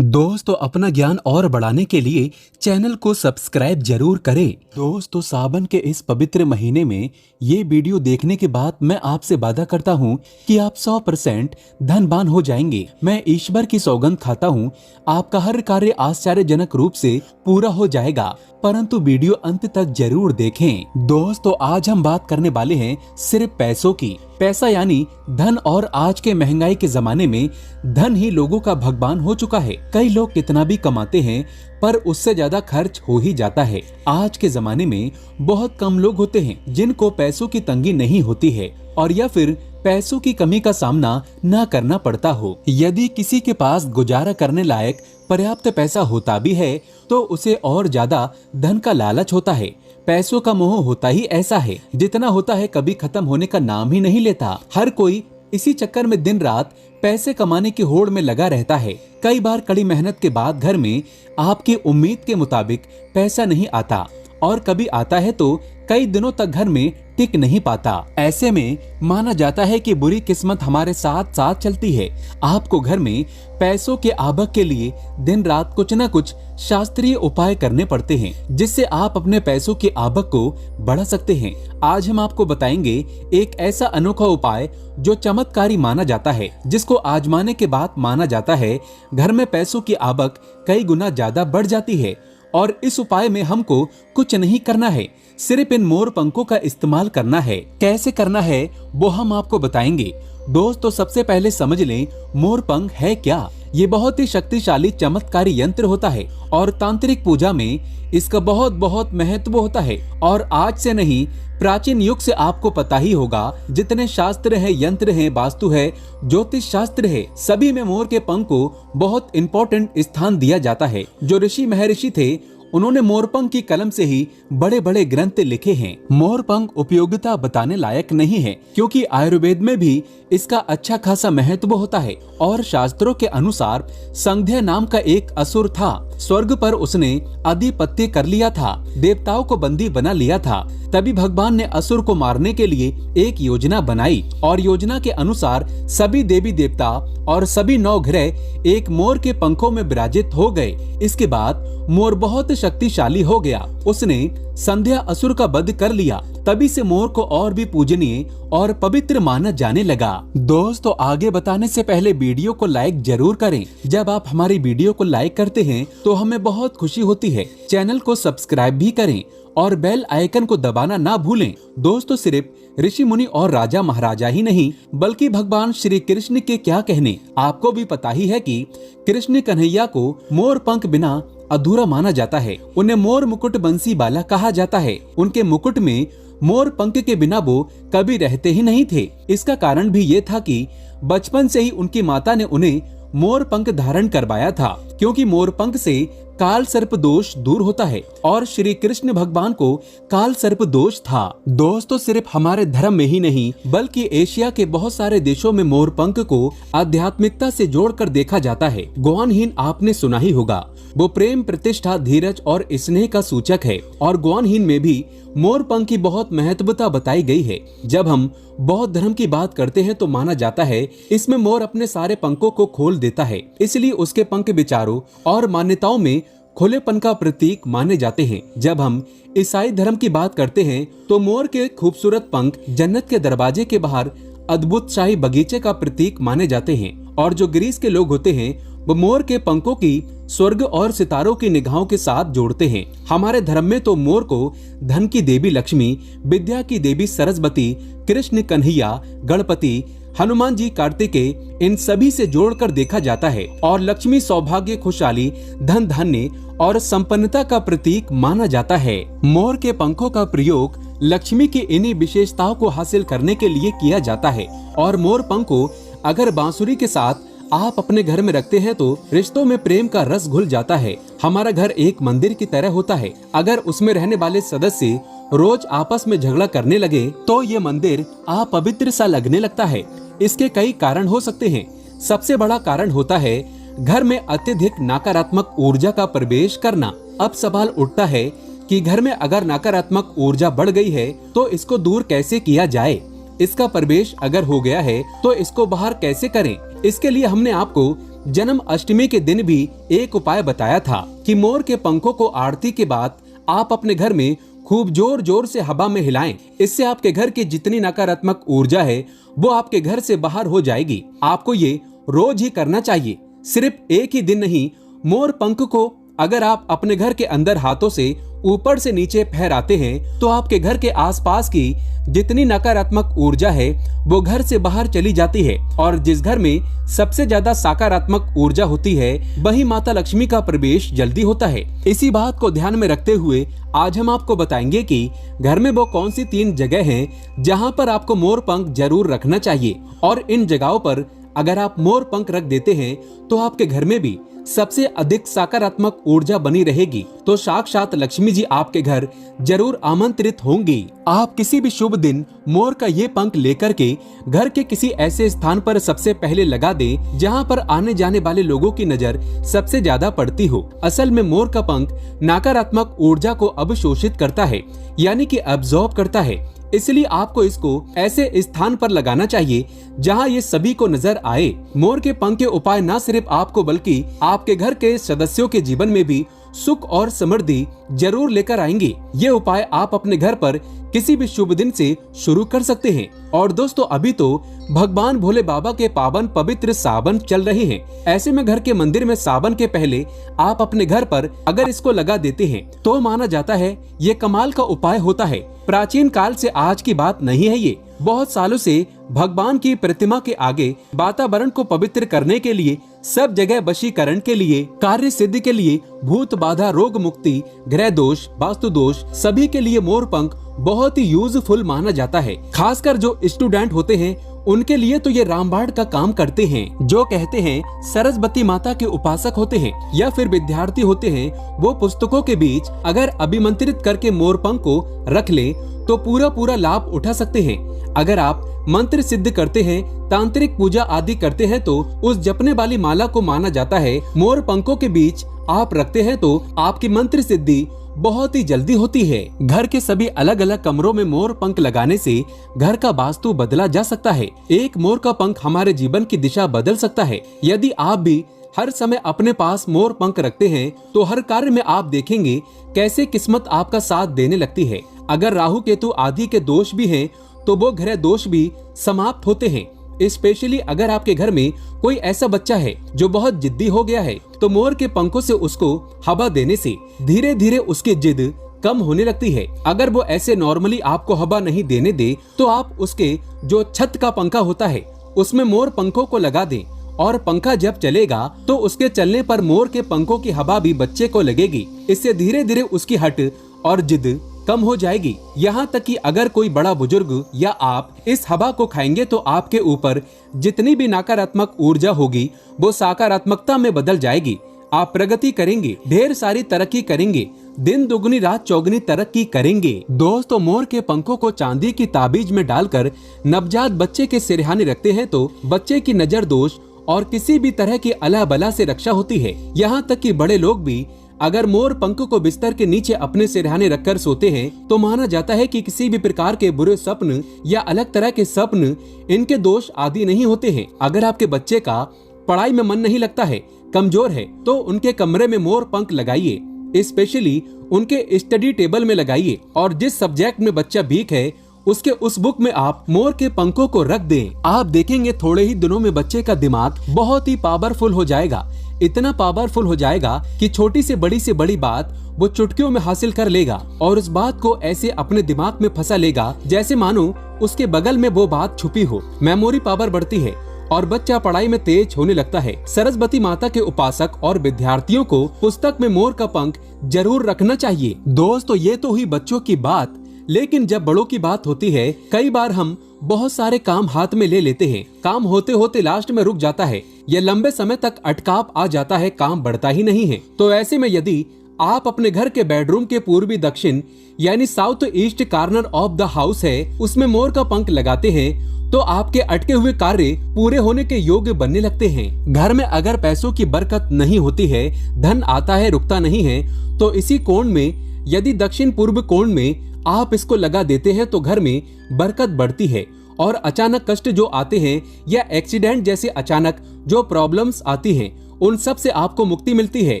दोस्तों, अपना ज्ञान और बढ़ाने के लिए चैनल को सब्सक्राइब जरूर करें। दोस्तों, सावन के इस पवित्र महीने में ये वीडियो देखने के बाद मैं आपसे वादा करता हूँ कि आप 100% धनवान हो जाएंगे। मैं ईश्वर की सौगंध खाता हूँ, आपका हर कार्य आश्चर्यजनक रूप से पूरा हो जाएगा, परंतु वीडियो अंत तक जरूर देखें। दोस्तों, आज हम बात करने वाले हैं सिर्फ पैसों की। पैसा यानी धन, और आज के महंगाई के जमाने में धन ही लोगों का भगवान हो चुका है। कई लोग कितना भी कमाते हैं पर उससे ज्यादा खर्च हो ही जाता है। आज के जमाने में बहुत कम लोग होते हैं जिनको पैसों की तंगी नहीं होती है, और या फिर पैसों की कमी का सामना न करना पड़ता हो। यदि किसी के पास गुजारा करने लायक पर्याप्त पैसा होता भी है तो उसे और ज्यादा धन का लालच होता है। पैसों का मोह होता ही ऐसा है, जितना होता है कभी खत्म होने का नाम ही नहीं लेता। हर कोई इसी चक्कर में दिन रात पैसे कमाने की होड़ में लगा रहता है। कई बार कड़ी मेहनत के बाद घर में आपकी उम्मीद के मुताबिक पैसा नहीं आता, और कभी आता है तो कई दिनों तक घर में टिक नहीं पाता। ऐसे में माना जाता है कि बुरी किस्मत हमारे साथ साथ चलती है। आपको घर में पैसों के आवक के लिए दिन रात कुछ न कुछ शास्त्रीय उपाय करने पड़ते हैं, जिससे आप अपने पैसों की आवक को बढ़ा सकते हैं। आज हम आपको बताएंगे एक ऐसा अनोखा उपाय जो चमत्कारी माना जाता है, जिसको आजमाने के बाद माना जाता है घर में पैसों की आवक कई गुना ज्यादा बढ़ जाती है। और इस उपाय में हमको कुछ नहीं करना है, सिर्फ इन मोर पंखों का इस्तेमाल करना है। कैसे करना है वो हम आपको बताएंगे। दोस्तों, सबसे पहले समझ लें मोर पंख है क्या। ये बहुत ही शक्तिशाली चमत्कारी यंत्र होता है और तांत्रिक पूजा में इसका बहुत बहुत महत्व होता है। और आज से नहीं, प्राचीन युग से आपको पता ही होगा, जितने शास्त्र हैं, यंत्र हैं, वास्तु है, ज्योतिष शास्त्र है, सभी में मोर के पंख को बहुत इंपॉर्टेंट स्थान दिया जाता है। जो ऋषि महर्षि थे उन्होंने मोरपंख की कलम से ही बड़े बड़े ग्रंथ लिखे हैं। मोरपंख उपयोगिता बताने लायक नहीं है, क्योंकि आयुर्वेद में भी इसका अच्छा खासा महत्व होता है। और शास्त्रों के अनुसार संध्या नाम का एक असुर था। स्वर्ग पर उसने आधिपत्य कर लिया था, देवताओं को बंदी बना लिया था। तभी भगवान ने असुर को मारने के लिए एक योजना बनाई, और योजना के अनुसार सभी देवी देवता और सभी 9 ग्रह एक मोर के पंखों में विराजित हो गए। इसके बाद मोर बहुत शक्तिशाली हो गया। उसने संध्या असुर का वध कर लिया। तभी से मोर को और भी पूजनीय और पवित्र माना जाने लगा। दोस्तों, आगे बताने से पहले वीडियो को लाइक जरूर करें। जब आप हमारी वीडियो को लाइक करते हैं तो हमें बहुत खुशी होती है। चैनल को सब्सक्राइब भी करें और बेल आइकन को दबाना ना भूलें। दोस्तों, सिर्फ ऋषि मुनि और राजा महाराजा ही नहीं, बल्कि भगवान श्री कृष्ण के क्या कहने, आपको भी पता ही है कि कृष्ण कन्हैया को मोर पंख बिना अधूरा माना जाता है। उन्हें मोर मुकुट बंसी बाला कहा जाता है। उनके मुकुट में मोर पंख के बिना वो कभी रहते ही नहीं थे। इसका कारण भी ये था कि बचपन से ही उनकी माता ने उन्हें मोर पंख धारण करवाया था, क्योंकि मोर पंख से काल सर्प दोष दूर होता है, और श्री कृष्ण भगवान को काल सर्प दोष था। दोस्तों, सिर्फ हमारे धर्म में ही नहीं, बल्कि एशिया के बहुत सारे देशों में मोर पंख को आध्यात्मिकता से जोड़कर देखा जाता है। ग्वानहीन आपने सुना ही होगा। वो प्रेम, प्रतिष्ठा, धीरज और स्नेह का सूचक है, और ग्वानहीन में भी मोर पंख की बहुत महत्वता बताई गई है। जब हम बौद्ध धर्म की बात करते हैं तो माना जाता है इसमें मोर अपने सारे पंखों को खोल देता है, इसलिए उसके पंख विचारों और मान्यताओं में खुलेपन का प्रतीक माने जाते हैं। जब हम ईसाई धर्म की बात करते हैं तो मोर के खूबसूरत पंख जन्नत के दरवाजे के बाहर अद्भुत शाही बगीचे का प्रतीक माने जाते हैं। और जो ग्रीस के लोग होते हैं वो मोर के पंखों की स्वर्ग और सितारों की निगाहों के साथ जोड़ते हैं। हमारे धर्म में तो मोर को धन की देवी लक्ष्मी, विद्या की देवी सरस्वती, कृष्ण कन्हैया, गणपति, हनुमान जी, कार्तिकेय, इन सभी से जोड़कर देखा जाता है। और लक्ष्मी सौभाग्य, खुशहाली, धन धान्य और संपन्नता का प्रतीक माना जाता है। मोर के पंखों का प्रयोग लक्ष्मी की इन्हीं विशेषताओं को हासिल करने के लिए किया जाता है। और मोर पंख को अगर बांसुरी के साथ आप अपने घर में रखते हैं तो रिश्तों में प्रेम का रस घुल जाता है। हमारा घर एक मंदिर की तरह होता है। अगर उसमें रहने वाले सदस्य रोज आपस में झगड़ा करने लगे तो ये मंदिर अपवित्र सा लगने लगता है। इसके कई कारण हो सकते हैं। सबसे बड़ा कारण होता है घर में अत्यधिक नकारात्मक ऊर्जा का प्रवेश करना। अब सवाल उठता है कि घर में अगर नकारात्मक ऊर्जा बढ़ गई है तो इसको दूर कैसे किया जाए। इसका प्रवेश अगर हो गया है तो इसको बाहर कैसे करें। इसके लिए हमने आपको जन्म अष्टमी के दिन भी एक उपाय बताया था कि मोर के पंखों को आरती के बाद आप अपने घर में खूब जोर जोर से हवा में हिलाएं। इससे आपके घर की जितनी नकारात्मक ऊर्जा है वो आपके घर से बाहर हो जाएगी। आपको ये रोज ही करना चाहिए, सिर्फ एक ही दिन नहीं। मोर पंख को अगर आप अपने घर के अंदर हाथों से ऊपर से नीचे फहराते हैं तो आपके घर के आसपास की जितनी नकारात्मक ऊर्जा है वो घर से बाहर चली जाती है। और जिस घर में सबसे ज्यादा सकारात्मक ऊर्जा होती है वही माता लक्ष्मी का प्रवेश जल्दी होता है। इसी बात को ध्यान में रखते हुए आज हम आपको बताएंगे कि घर में वो कौन सी 3 जगह हैं जहां पर आपको मोर पंख जरूर रखना चाहिए। और इन जगहों पर अगर आप मोर पंख रख देते हैं तो आपके घर में भी सबसे अधिक सकारात्मक ऊर्जा बनी रहेगी। तो साक्षात लक्ष्मी जी आपके घर जरूर आमंत्रित होंगी। आप किसी भी शुभ दिन मोर का ये पंख लेकर के घर के किसी ऐसे स्थान पर सबसे पहले लगा दें जहां पर आने जाने वाले लोगों की नजर सबसे ज्यादा पड़ती हो। असल में मोर का पंख नकारात्मक ऊर्जा को अवशोषित करता है, यानी कि अब्सॉर्ब करता है। इसलिए आपको इसको ऐसे स्थान पर लगाना चाहिए जहां ये सभी को नजर आए। मोर के पंख के उपाय न सिर्फ आपको बल्कि आपके घर के सदस्यों के जीवन में भी सुख और समृद्धि जरूर लेकर आएंगे। ये उपाय आप अपने घर पर किसी भी शुभ दिन से शुरू कर सकते हैं। और दोस्तों अभी तो भगवान भोले बाबा के पावन पवित्र सावन चल रहे हैं। ऐसे में घर के मंदिर में सावन के पहले आप अपने घर पर अगर इसको लगा देते हैं तो माना जाता है ये कमाल का उपाय होता है। प्राचीन काल से आज की बात नहीं है, ये बहुत सालों से भगवान की प्रतिमा के आगे वातावरण को पवित्र करने के लिए, सब जगह वशीकरण के लिए, कार्य सिद्धि के लिए, भूत बाधा, रोग मुक्ति, ग्रह दोष, वास्तु दोष, सभी के लिए मोर पंख बहुत ही यूजफुल माना जाता है। खासकर जो स्टूडेंट होते हैं उनके लिए तो ये रामबाण का काम करते हैं। जो कहते हैं सरस्वती माता के उपासक होते हैं या फिर विद्यार्थी होते हैं, वो पुस्तकों के बीच अगर अभिमंत्रित करके मोर पंख को रख ले तो पूरा लाभ उठा सकते हैं। अगर आप मंत्र सिद्ध करते हैं, तांत्रिक पूजा आदि करते हैं तो उस जपने वाली माला को माना जाता है मोर पंखों के बीच आप रखते हैं तो आपकी मंत्र सिद्धि बहुत ही जल्दी होती है। घर के सभी अलग अलग कमरों में मोर पंख लगाने से घर का वास्तु बदला जा सकता है। एक मोर का पंख हमारे जीवन की दिशा बदल सकता है। यदि आप भी हर समय अपने पास मोर पंख रखते हैं तो हर कार्य में आप देखेंगे कैसे किस्मत आपका साथ देने लगती है। अगर राहु केतु आदि के दोष भी हैं तो वो ग्रह दोष भी समाप्त होते हैं। स्पेशली अगर आपके घर में कोई ऐसा बच्चा है जो बहुत जिद्दी हो गया है तो मोर के पंखों से उसको हवा देने से धीरे धीरे उसकी जिद कम होने लगती है। अगर वो ऐसे नॉर्मली आपको हवा नहीं देने दे तो आप उसके जो छत का पंखा होता है उसमें मोर पंखों को लगा दें और पंखा जब चलेगा तो उसके चलने पर मोर के पंखों की हवा भी बच्चे को लगेगी। इससे धीरे धीरे उसकी हट और जिद कम हो जाएगी। यहाँ तक कि अगर कोई बड़ा बुजुर्ग या आप इस हवा को खाएंगे तो आपके ऊपर जितनी भी नकारात्मक ऊर्जा होगी वो सकारात्मकता में बदल जाएगी। आप प्रगति करेंगे, ढेर सारी तरक्की करेंगे, दिन दुगनी रात चौगनी तरक्की करेंगे। दोस्तों मोर के पंखों को चांदी की ताबीज में डालकर नवजात बच्चे के सिरहाने रखते हैं तो बच्चे की नजर दोष और किसी भी तरह की अला बला से रक्षा होती है। यहाँ तक कि बड़े लोग भी अगर मोर पंख को बिस्तर के नीचे अपने सिरहाने रखकर सोते हैं तो माना जाता है कि किसी भी प्रकार के बुरे स्वप्न या अलग तरह के स्वप्न इनके दोष आदि नहीं होते हैं। अगर आपके बच्चे का पढ़ाई में मन नहीं लगता है, कमजोर है, तो उनके कमरे में मोर पंख लगाइए। स्पेशली उनके स्टडी टेबल में लगाइए और जिस सब्जेक्ट में बच्चा वीक है उसके उस बुक में आप मोर के पंखों को रख दें। आप देखेंगे थोड़े ही दिनों में बच्चे का दिमाग बहुत ही पावरफुल हो जाएगा। इतना पावरफुल हो जाएगा कि छोटी से बड़ी बात वो चुटकियों में हासिल कर लेगा और उस बात को ऐसे अपने दिमाग में फंसा लेगा जैसे मानो उसके बगल में वो बात छुपी हो। मेमोरी पावर बढ़ती है और बच्चा पढ़ाई में तेज होने लगता है। सरस्वती माता के उपासक और विद्यार्थियों को पुस्तक में मोर का पंख जरूर रखना चाहिए। दोस्तों ये तो हुई बच्चों की बात, लेकिन जब बड़ों की बात होती है कई बार हम बहुत सारे काम हाथ में ले लेते हैं। काम होते होते लास्ट में रुक जाता है या लंबे समय तक अटकाव आ जाता है, काम बढ़ता ही नहीं है। तो ऐसे में यदि आप अपने घर के बेडरूम के पूर्वी दक्षिण यानी south east corner of the house है उसमें मोर का पंख लगाते हैं तो आपके अटके हुए कार्य पूरे होने के योग्य बनने लगते हैं। घर में अगर पैसों की बरकत नहीं होती है, धन आता है रुकता नहीं है, तो इसी कोण में यदि दक्षिण पूर्व कोण में आप इसको लगा देते हैं तो घर में बरकत बढ़ती है और अचानक कष्ट जो आते हैं या एक्सीडेंट जैसे अचानक जो प्रॉब्लम्स आती हैं, उन सब से आपको मुक्ति मिलती है।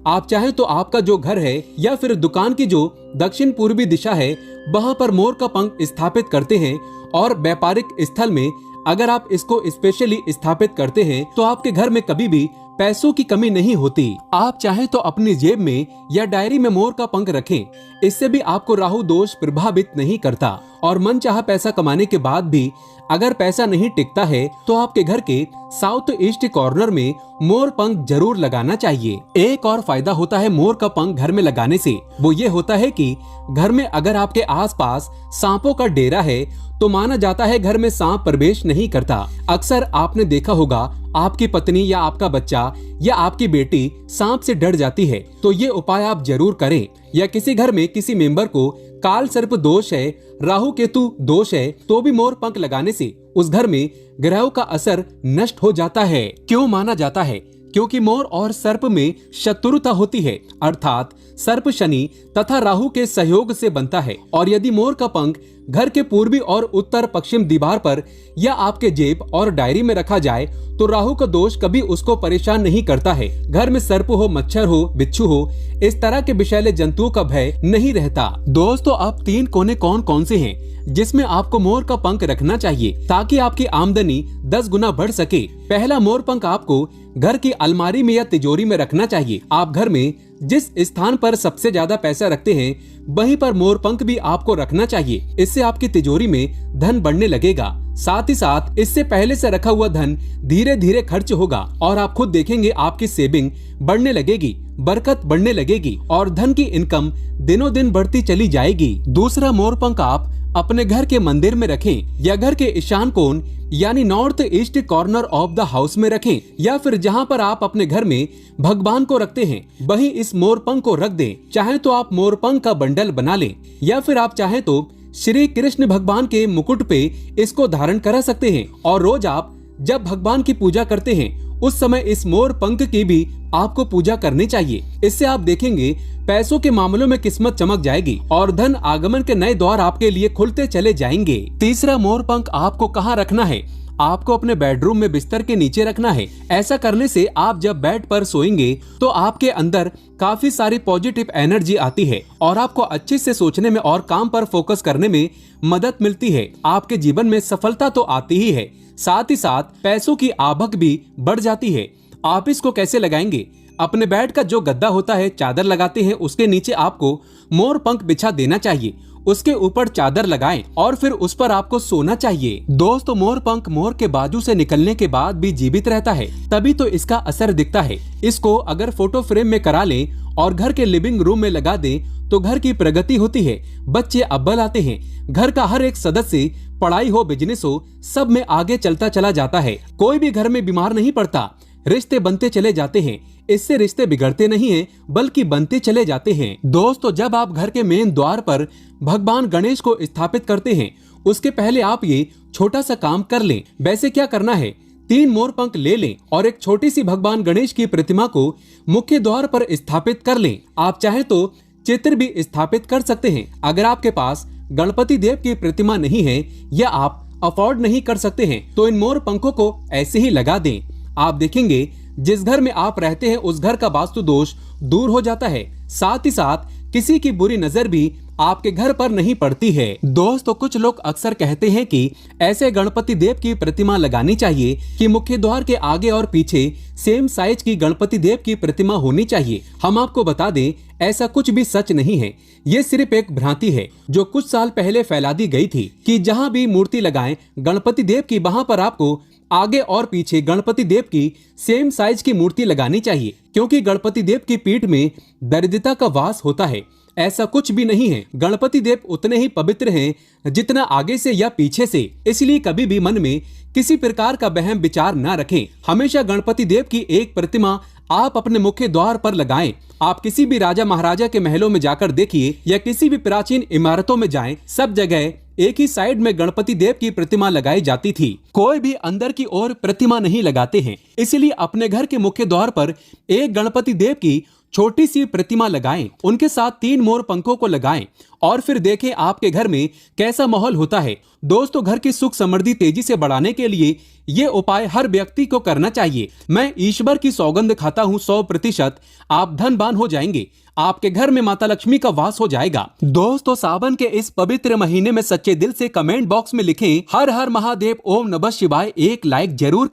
आप चाहें तो आपका जो घर है या फिर दुकान की जो दक्षिण पूर्वी दिशा है, वहां पर मोर का पंख स्थापित करते हैं और व्यापारिक स्थल में अगर आप इसको स्पेशली स्थापित करते हैं तो आपके घर में कभी भी पैसों की कमी नहीं होती। आप चाहें तो अपनी जेब में या डायरी में मोर का पंख रखें, इससे भी आपको राहु दोष प्रभावित नहीं करता। और मनचाहा पैसा कमाने के बाद भी अगर पैसा नहीं टिकता है तो आपके घर के साउथ ईस्ट कॉर्नर में मोर पंख जरूर लगाना चाहिए। एक और फायदा होता है मोर का पंख घर में लगाने से, वो ये होता है कि घर में अगर आपके आसपास सांपों का डेरा है तो माना जाता है घर में सांप प्रवेश नहीं करता। अक्सर आपने देखा होगा आपकी पत्नी या आपका बच्चा या आपकी बेटी सांप से डर जाती है, तो ये उपाय आप जरूर करें। या किसी घर में किसी मेंबर को काल सर्प दोष है, राहु केतु दोष है, तो भी मोर पंख लगाने से उस घर में ग्रहों का असर नष्ट हो जाता है। क्यों माना जाता है? क्योंकि मोर और सर्प में शत्रुता होती है, अर्थात सर्प शनि तथा राहु के सहयोग से बनता है। और यदि मोर का पंख घर के पूर्वी और उत्तर पश्चिम दीवार पर या आपके जेब और डायरी में रखा जाए तो राहु का दोष कभी उसको परेशान नहीं करता है। घर में सर्प हो, मच्छर हो, बिच्छू हो, इस तरह के विषैले जंतुओं का भय नहीं रहता। दोस्तों, अब 3 कोने कौन कौन से हैं जिसमें आपको मोर का पंख रखना चाहिए ताकि आपकी आमदनी 10 गुना बढ़ सके? पहला मोर पंख आपको घर की अलमारी में या तिजोरी में रखना चाहिए। आप घर में जिस स्थान पर सबसे ज्यादा पैसा रखते हैं वहीं पर मोर पंख भी आपको रखना चाहिए। इससे आपकी तिजोरी में धन बढ़ने लगेगा। साथ ही साथ इससे पहले से रखा हुआ धन धीरे धीरे खर्च होगा और आप खुद देखेंगे आपकी सेविंग बढ़ने लगेगी, बरकत बढ़ने लगेगी और धन की इनकम दिनों दिन बढ़ती चली जाएगी। दूसरा मोर पंख आप अपने घर के मंदिर में रखें या घर के ईशान कोण यानी north east corner of the house में रखें, या फिर जहां पर आप अपने घर में भगवान को रखते हैं वहीं इस मोर पंख को रख दें। चाहे तो आप मोर पंख का बंडल बना लें या फिर आप चाहे तो श्री कृष्ण भगवान के मुकुट पे इसको धारण करा सकते हैं। और रोज आप जब भगवान की पूजा करते हैं उस समय इस मोर पंख की भी आपको पूजा करनी चाहिए। इससे आप देखेंगे पैसों के मामलों में किस्मत चमक जाएगी और धन आगमन के नए द्वार आपके लिए खुलते चले जाएंगे। तीसरा मोर पंख आपको कहाँ रखना है? आपको अपने बेडरूम में बिस्तर के नीचे रखना है। ऐसा करने से आप जब बेड पर सोएंगे तो आपके अंदर काफी सारी पॉजिटिव एनर्जी आती है और आपको अच्छे से सोचने में और काम पर फोकस करने में मदद मिलती है। आपके जीवन में सफलता तो आती ही है, साथ ही साथ पैसों की आवक भी बढ़ जाती है। आप इसको कैसे लगाएंगे? अपने बेड का जो गद्दा होता है, चादर लगाते हैं, उसके नीचे आपको मोर पंख बिछा देना चाहिए। उसके ऊपर चादर लगाएं और फिर उस पर आपको सोना चाहिए। दोस्तों, मोर पंख मोर के बाजू से निकलने के बाद भी जीवित रहता है, तभी तो इसका असर दिखता है। इसको अगर फोटो फ्रेम में करा लें और घर के लिविंग रूम में लगा दें तो घर की प्रगति होती है, बच्चे अव्वल आते हैं, घर का हर एक सदस्य पढ़ाई हो, बिजनेस हो, सब में आगे चलता चला जाता है। कोई भी घर में बीमार नहीं पड़ता, रिश्ते बनते चले जाते हैं। इससे रिश्ते बिगड़ते नहीं हैं बल्कि बनते चले जाते हैं। दोस्तों, जब आप घर के मेन द्वार पर भगवान गणेश को स्थापित करते हैं उसके पहले आप ये छोटा सा काम कर लें। वैसे क्या करना है, 3 मोर पंख ले लें और एक छोटी सी भगवान गणेश की प्रतिमा को मुख्य द्वार पर स्थापित कर लें। आप चाहे तो चित्र भी स्थापित कर सकते हैं। अगर आपके पास गणपति देव की प्रतिमा नहीं है या आप अफोर्ड नहीं कर सकते हैं तो इन मोर पंखों को ऐसे ही लगा दें। आप देखेंगे जिस घर में आप रहते हैं उस घर का वास्तु दोष दूर हो जाता है, साथ ही साथ किसी की बुरी नजर भी आपके घर पर नहीं पड़ती है। दोस्तों, कुछ लोग अक्सर कहते हैं कि ऐसे गणपति देव की प्रतिमा लगानी चाहिए कि मुख्य द्वार के आगे और पीछे सेम साइज की गणपति देव की प्रतिमा होनी चाहिए। हम आपको बता दें, ऐसा कुछ भी सच नहीं है। ये सिर्फ एक भ्रांति है जो कुछ साल पहले फैला दी गई थी कि जहाँ भी मूर्ति लगाएं गणपति देव की, वहाँ पर आपको आगे और पीछे गणपति देव की सेम साइज की मूर्ति लगानी चाहिए, क्योंकि गणपति देव की पीठ में दरिद्रता का वास होता है। ऐसा कुछ भी नहीं है। गणपति देव उतने ही पवित्र हैं जितना आगे से या पीछे से। इसलिए कभी भी मन में किसी प्रकार का वहम विचार न रखें। हमेशा गणपति देव की एक प्रतिमा आप अपने मुख्य द्वार पर लगाएं। आप किसी भी राजा महाराजा के महलों में जाकर देखिए या किसी भी प्राचीन इमारतों में जाएं, सब जगह एक ही साइड में गणपति देव की प्रतिमा लगाई जाती थी। कोई भी अंदर की ओर प्रतिमा नहीं लगाते हैं। इसलिए अपने घर के मुख्य द्वार पर एक गणपति देव की छोटी सी प्रतिमा लगाएं, उनके साथ 3 मोर पंखों को लगाएं और फिर देखें आपके घर में कैसा माहौल होता है। दोस्तों, घर की सुख समृद्धि तेजी से बढ़ाने के लिए ये उपाय हर व्यक्ति को करना चाहिए। मैं ईश्वर की सौगंध खाता हूं 100% आप धनवान हो जाएंगे। आपके घर में माता लक्ष्मी का वास हो जाएगा। दोस्तों, सावन के इस पवित्र महीने में सच्चे दिल से कमेंट बॉक्स में लिखें हर हर महादेव, ओम नमः शिवाय, एक लाइक जरूर